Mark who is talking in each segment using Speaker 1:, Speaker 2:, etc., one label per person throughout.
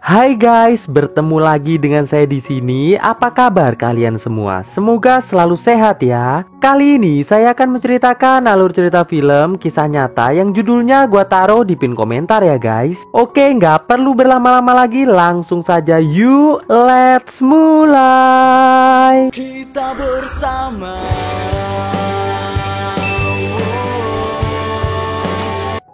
Speaker 1: Hai guys, bertemu lagi dengan saya di sini. Apa kabar kalian semua? Semoga selalu sehat ya. Kali ini saya akan menceritakan alur cerita film kisah nyata yang judulnya gua taruh di pin komentar ya guys. Oke, nggak perlu berlama-lama lagi, langsung saja yuk, let's mulai.
Speaker 2: Kita bersama.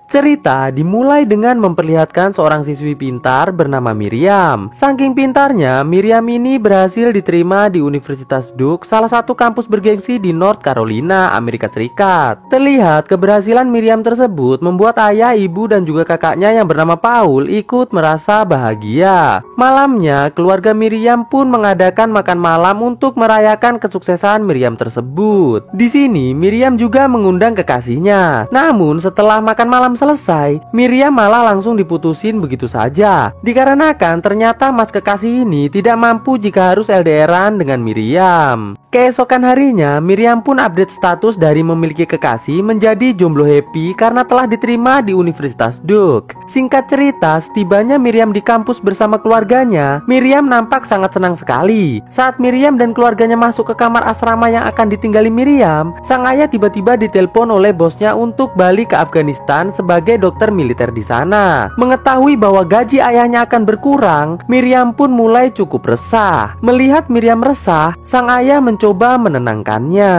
Speaker 1: Cerita dimulai dengan memperlihatkan seorang siswi pintar bernama Miriam. Saking pintarnya, Miriam ini berhasil diterima di Universitas Duke, salah satu kampus bergengsi di North Carolina, Amerika Serikat. Terlihat keberhasilan Miriam tersebut membuat ayah, ibu, dan juga kakaknya yang bernama Paul ikut merasa bahagia. Malamnya, keluarga Miriam pun mengadakan makan malam untuk merayakan kesuksesan Miriam tersebut. Di sini, Miriam juga mengundang kekasihnya. Namun, setelah makan malam selesai, Miriam malah langsung diputusin begitu saja. Dikarenakan ternyata mas kekasih ini tidak mampu jika harus LDRan dengan Miriam. Keesokan harinya, Miriam pun update status dari memiliki kekasih menjadi jomblo happy karena telah diterima di Universitas Duke. Singkat cerita, setibanya Miriam di kampus bersama keluarganya, Miriam nampak sangat senang sekali. Saat Miriam dan keluarganya masuk ke kamar asrama yang akan ditinggali Miriam, sang ayah tiba-tiba ditelepon oleh bosnya untuk balik ke Afghanistan sebagai dokter militer di sana. Mengetahui bahwa gaji ayahnya akan berkurang, Miriam pun mulai cukup resah. Melihat Miriam resah, sang ayah mencoba menenangkannya.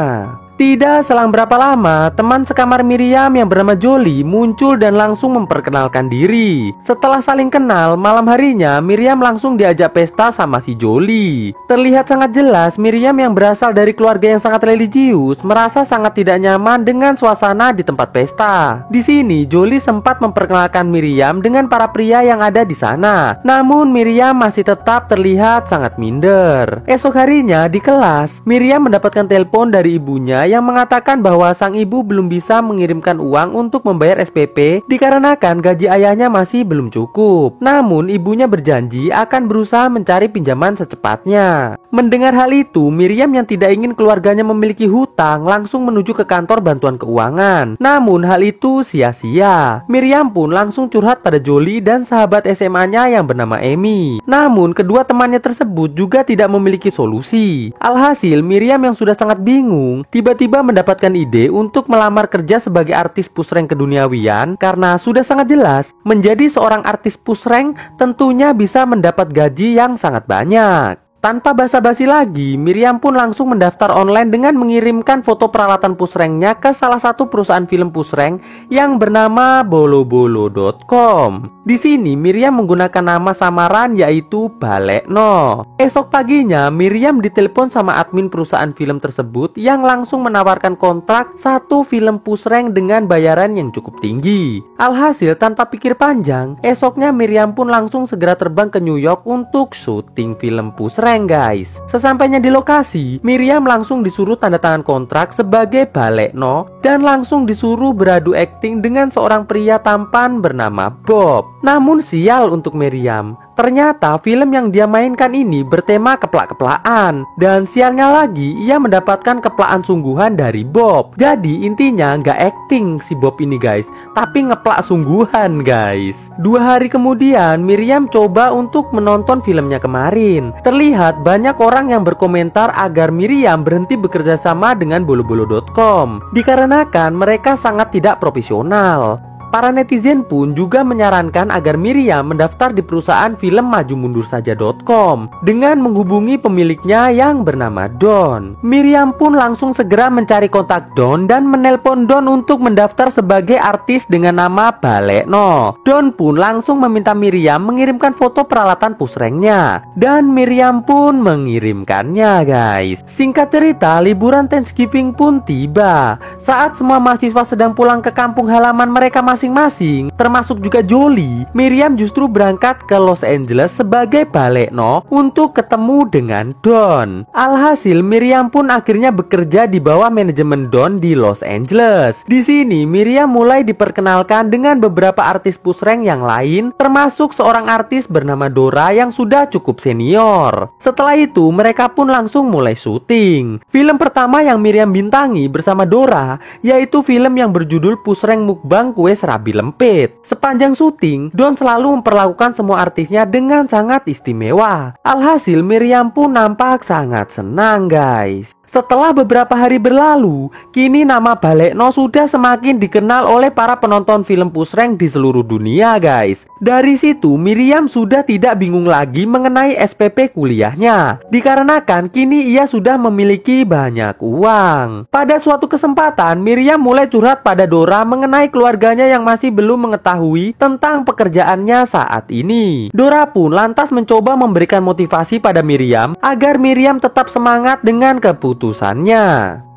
Speaker 1: Tidak selang berapa lama, teman sekamar Miriam yang bernama Jolie muncul dan langsung memperkenalkan diri. Setelah saling kenal, malam harinya Miriam langsung diajak pesta sama si Jolie. Terlihat sangat jelas Miriam yang berasal dari keluarga yang sangat religius merasa sangat tidak nyaman dengan suasana di tempat pesta. Di sini Jolie sempat memperkenalkan Miriam dengan para pria yang ada di sana. Namun Miriam masih tetap terlihat sangat minder. Esok harinya di kelas, Miriam mendapatkan telepon dari ibunya yang mengatakan bahwa sang ibu belum bisa mengirimkan uang untuk membayar SPP dikarenakan gaji ayahnya masih belum cukup. Namun ibunya berjanji akan berusaha mencari pinjaman secepatnya. Mendengar hal itu, Miriam yang tidak ingin keluarganya memiliki hutang langsung menuju ke kantor bantuan keuangan. Namun hal itu sia-sia. Miriam pun langsung curhat pada Jolie dan sahabat SMA-nya yang bernama Amy. Namun kedua temannya tersebut juga tidak memiliki solusi. Alhasil Miriam yang sudah sangat bingung tiba-tiba mendapatkan ide untuk melamar kerja sebagai artis pushrank keduniawian karena sudah sangat jelas menjadi seorang artis pushrank tentunya bisa mendapat gaji yang sangat banyak. Tanpa basa-basi lagi, Miriam pun langsung mendaftar online dengan mengirimkan foto peralatan pushranknya ke salah satu perusahaan film pushrank yang bernama bolobolo.com. Di sini Miriam menggunakan nama samaran yaitu Balekno. Esok paginya Miriam ditelepon sama admin perusahaan film tersebut yang langsung menawarkan kontrak satu film pushrank dengan bayaran yang cukup tinggi. Alhasil tanpa pikir panjang, esoknya Miriam pun langsung segera terbang ke New York untuk syuting film pushrank. Guys, sesampainya di lokasi, Miriam langsung disuruh tanda tangan kontrak sebagai Balekno dan langsung disuruh beradu akting dengan seorang pria tampan bernama Bob. Namun sial untuk Miriam, ternyata film yang dia mainkan ini bertema keplak-keplakan. Dan sialnya lagi, ia mendapatkan keplakan sungguhan dari Bob. Jadi intinya nggak acting si Bob ini guys, tapi ngeplak sungguhan guys. 2 hari kemudian Miriam coba untuk menonton filmnya kemarin. Terlihat banyak orang yang berkomentar agar Miriam berhenti bekerja sama dengan bolobolo.com dikarenakan mereka sangat tidak profesional. Para netizen pun juga menyarankan agar Miriam mendaftar di perusahaan film majumundur-saja.com dengan menghubungi pemiliknya yang bernama Don. Miriam pun langsung segera mencari kontak Don dan menelpon Don untuk mendaftar sebagai artis dengan nama Balekno. Don pun langsung meminta Miriam mengirimkan foto peralatan pushranknya dan Miriam pun mengirimkannya guys. Singkat cerita, liburan Thanksgiving pun tiba. Saat semua mahasiswa sedang pulang ke kampung halaman mereka masing-masing, termasuk juga Jolie, Miriam justru berangkat ke Los Angeles sebagai Balekno untuk ketemu dengan Don. Alhasil Miriam pun akhirnya bekerja di bawah manajemen Don di Los Angeles. Di sini Miriam mulai diperkenalkan dengan beberapa artis pushrank yang lain, termasuk seorang artis bernama Dora yang sudah cukup senior. Setelah itu mereka pun langsung mulai syuting. Film pertama yang Miriam bintangi bersama Dora yaitu film yang berjudul Pushrank Mukbang Kue 100 Serabi Lempit. Sepanjang syuting, Don selalu memperlakukan semua artisnya dengan sangat istimewa. Alhasil Miriam pun nampak sangat senang guys. Setelah beberapa hari berlalu, kini nama Balekno sudah semakin dikenal oleh para penonton film Pusreng di seluruh dunia guys. Dari situ Miriam sudah tidak bingung lagi mengenai SPP kuliahnya, dikarenakan kini ia sudah memiliki banyak uang. Pada suatu kesempatan Miriam mulai curhat pada Dora mengenai keluarganya yang masih belum mengetahui tentang pekerjaannya saat ini. Dora pun lantas mencoba memberikan motivasi pada Miriam agar Miriam tetap semangat dengan keputusannya.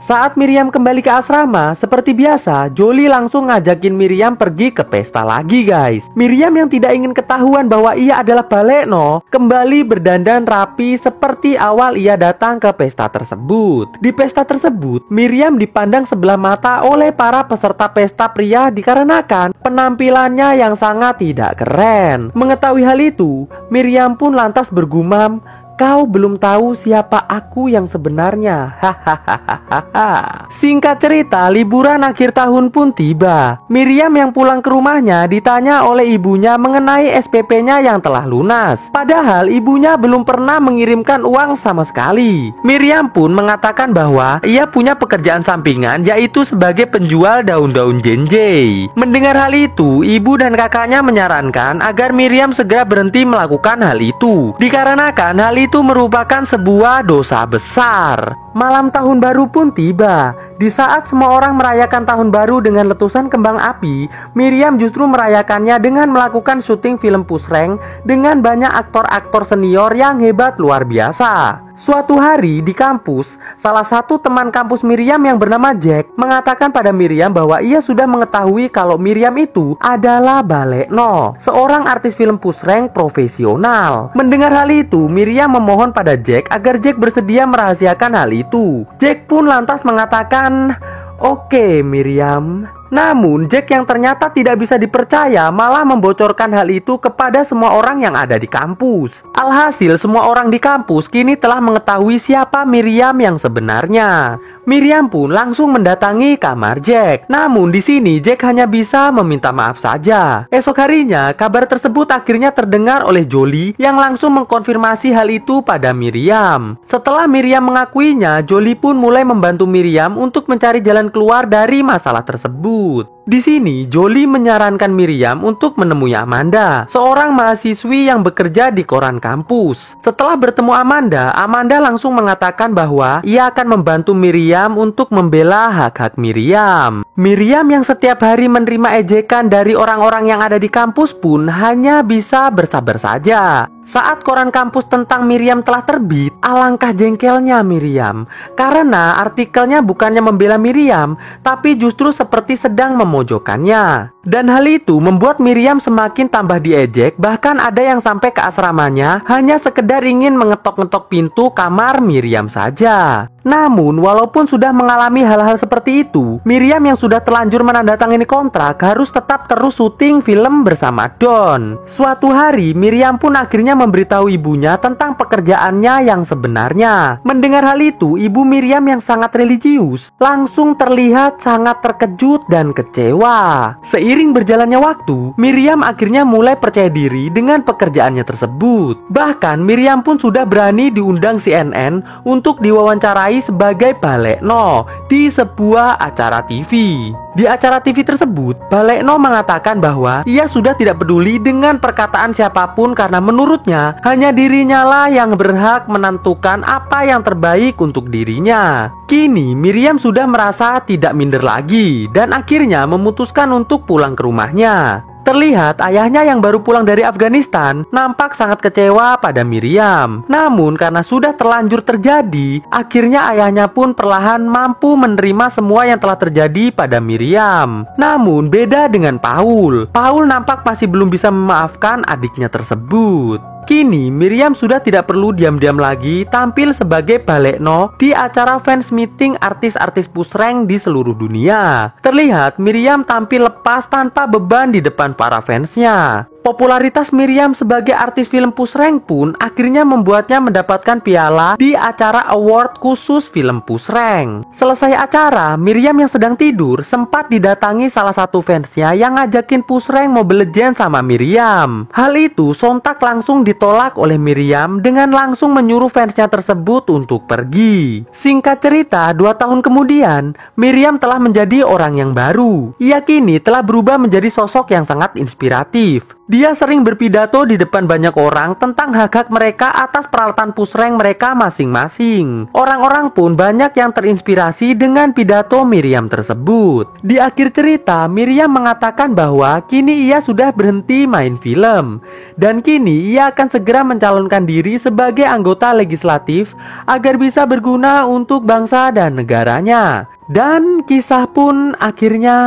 Speaker 1: Saat Miriam kembali ke asrama, seperti biasa, Jolie langsung ngajakin Miriam pergi ke pesta lagi guys. Miriam yang tidak ingin ketahuan bahwa ia adalah Balekno, kembali berdandan rapi seperti awal ia datang ke pesta tersebut. Di pesta tersebut, Miriam dipandang sebelah mata oleh para peserta pesta pria dikarenakan penampilannya yang sangat tidak keren. Mengetahui hal itu, Miriam pun lantas bergumam, "Kau belum tahu siapa aku yang sebenarnya." Hahaha. Singkat cerita, liburan akhir tahun pun tiba. Miriam yang pulang ke rumahnya ditanya oleh ibunya mengenai SPP-nya yang telah lunas. Padahal ibunya belum pernah mengirimkan uang sama sekali. Miriam pun mengatakan bahwa ia punya pekerjaan sampingan, yaitu sebagai penjual daun-daun jenjei. Mendengar hal itu, ibu dan kakaknya menyarankan agar Miriam segera berhenti melakukan hal itu, dikarenakan hal itu merupakan sebuah dosa besar. Malam tahun baru pun tiba. Di saat semua orang merayakan tahun baru dengan letusan kembang api, Miriam justru merayakannya dengan melakukan syuting film Pusreng dengan banyak aktor-aktor senior yang hebat luar biasa. Suatu hari di kampus, salah satu teman kampus Miriam yang bernama Jack mengatakan pada Miriam bahwa ia sudah mengetahui kalau Miriam itu adalah Balekno, seorang artis film Pusreng profesional. Mendengar hal itu, Miriam memohon pada Jack agar Jack bersedia merahasiakan hal itu. Jack pun lantas mengatakan, "Oke, Miriam." Namun Jack yang ternyata tidak bisa dipercaya malah membocorkan hal itu kepada semua orang yang ada di kampus. Alhasil semua orang di kampus kini telah mengetahui siapa Miriam yang sebenarnya. Miriam pun langsung mendatangi kamar Jack. Namun di sini Jack hanya bisa meminta maaf saja. Esok harinya kabar tersebut akhirnya terdengar oleh Jolie yang langsung mengkonfirmasi hal itu pada Miriam. Setelah Miriam mengakuinya, Jolie pun mulai membantu Miriam untuk mencari jalan keluar dari masalah tersebut. Di sini Jolie menyarankan Miriam untuk menemui Amanda, seorang mahasiswi yang bekerja di koran kampus. Setelah bertemu Amanda, Amanda langsung mengatakan bahwa ia akan membantu Miriam untuk membela hak-hak Miriam. Miriam yang setiap hari menerima ejekan dari orang-orang yang ada di kampus pun hanya bisa bersabar saja. Saat koran kampus tentang Miriam telah terbit, alangkah jengkelnya Miriam karena artikelnya bukannya membela Miriam, tapi justru seperti sedang memojokkannya. Dan hal itu membuat Miriam semakin tambah diejek. Bahkan ada yang sampai ke asramanya hanya sekedar ingin mengetok-ngetok pintu kamar Miriam saja. Namun walaupun sudah mengalami hal-hal seperti itu, Miriam yang sudah terlanjur menandatangani kontrak harus tetap terus syuting film bersama Don. Suatu hari Miriam pun akhirnya memberitahu ibunya tentang pekerjaannya yang sebenarnya. Mendengar hal itu, ibu Miriam yang sangat religius langsung terlihat sangat terkejut dan kecewa. Seiring berjalannya waktu, Miriam akhirnya mulai percaya diri dengan pekerjaannya tersebut. Bahkan Miriam pun sudah berani diundang CNN untuk diwawancarai sebagai Balekno di sebuah acara TV. Di acara TV tersebut, Balekno mengatakan bahwa ia sudah tidak peduli dengan perkataan siapapun karena menurutnya hanya dirinya lah yang berhak menentukan apa yang terbaik untuk dirinya. Kini Miriam sudah merasa tidak minder lagi dan akhirnya memutuskan untuk pulang ke rumahnya. Terlihat ayahnya yang baru pulang dari Afghanistan nampak sangat kecewa pada Miriam. Namun karena sudah terlanjur terjadi, akhirnya ayahnya pun perlahan mampu menerima semua yang telah terjadi pada Miriam. Namun beda dengan Paul. Paul nampak masih belum bisa memaafkan adiknya tersebut. Kini Miriam sudah tidak perlu diam-diam lagi tampil sebagai Balekno di acara fans meeting artis-artis Pusreng di seluruh dunia. Terlihat Miriam tampil lepas tanpa beban di depan para fansnya. Popularitas Miriam sebagai artis film Pusreng pun akhirnya membuatnya mendapatkan piala di acara award khusus film Pusreng. Selesai acara, Miriam yang sedang tidur sempat didatangi salah satu fansnya yang ngajakin Pusreng Mobile Legends sama Miriam. Hal itu sontak langsung ditolak oleh Miriam dengan langsung menyuruh fansnya tersebut untuk pergi. Singkat cerita, 2 tahun kemudian, Miriam telah menjadi orang yang baru. Ia kini telah berubah menjadi sosok yang sangat inspiratif. Dia sering berpidato di depan banyak orang tentang hak-hak mereka atas peralatan pusreng mereka masing-masing. Orang-orang pun banyak yang terinspirasi dengan pidato Miriam tersebut. Di akhir cerita, Miriam mengatakan bahwa kini ia sudah berhenti main film. Dan kini ia akan segera mencalonkan diri sebagai anggota legislatif agar bisa berguna untuk bangsa dan negaranya. Dan kisah pun akhirnya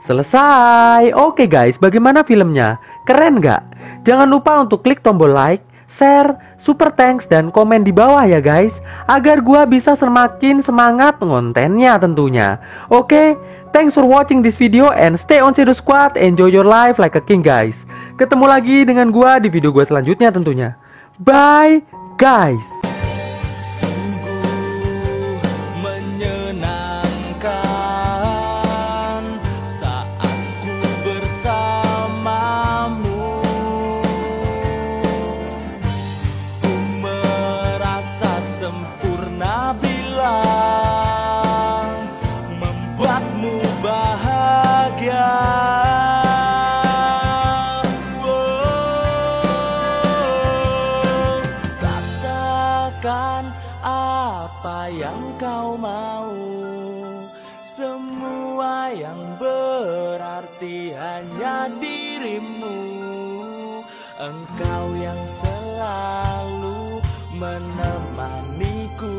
Speaker 1: selesai. Oke guys, bagaimana filmnya? Keren gak? Jangan lupa untuk klik tombol like, share, super thanks, dan komen di bawah ya guys, agar gua bisa semakin semangat kontennya tentunya. Oke, thanks for watching this video and stay on Shadow Squad. Enjoy your life like a king guys. Ketemu lagi dengan gua di video gua selanjutnya tentunya. Bye guys.
Speaker 2: Membuatmu bahagia. Katakan apa yang kau mau, semua yang berarti hanya dirimu. Engkau yang selalu menemaniku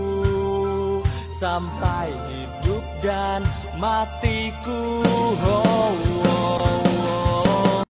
Speaker 2: sampai hidup dan matiku. Oh.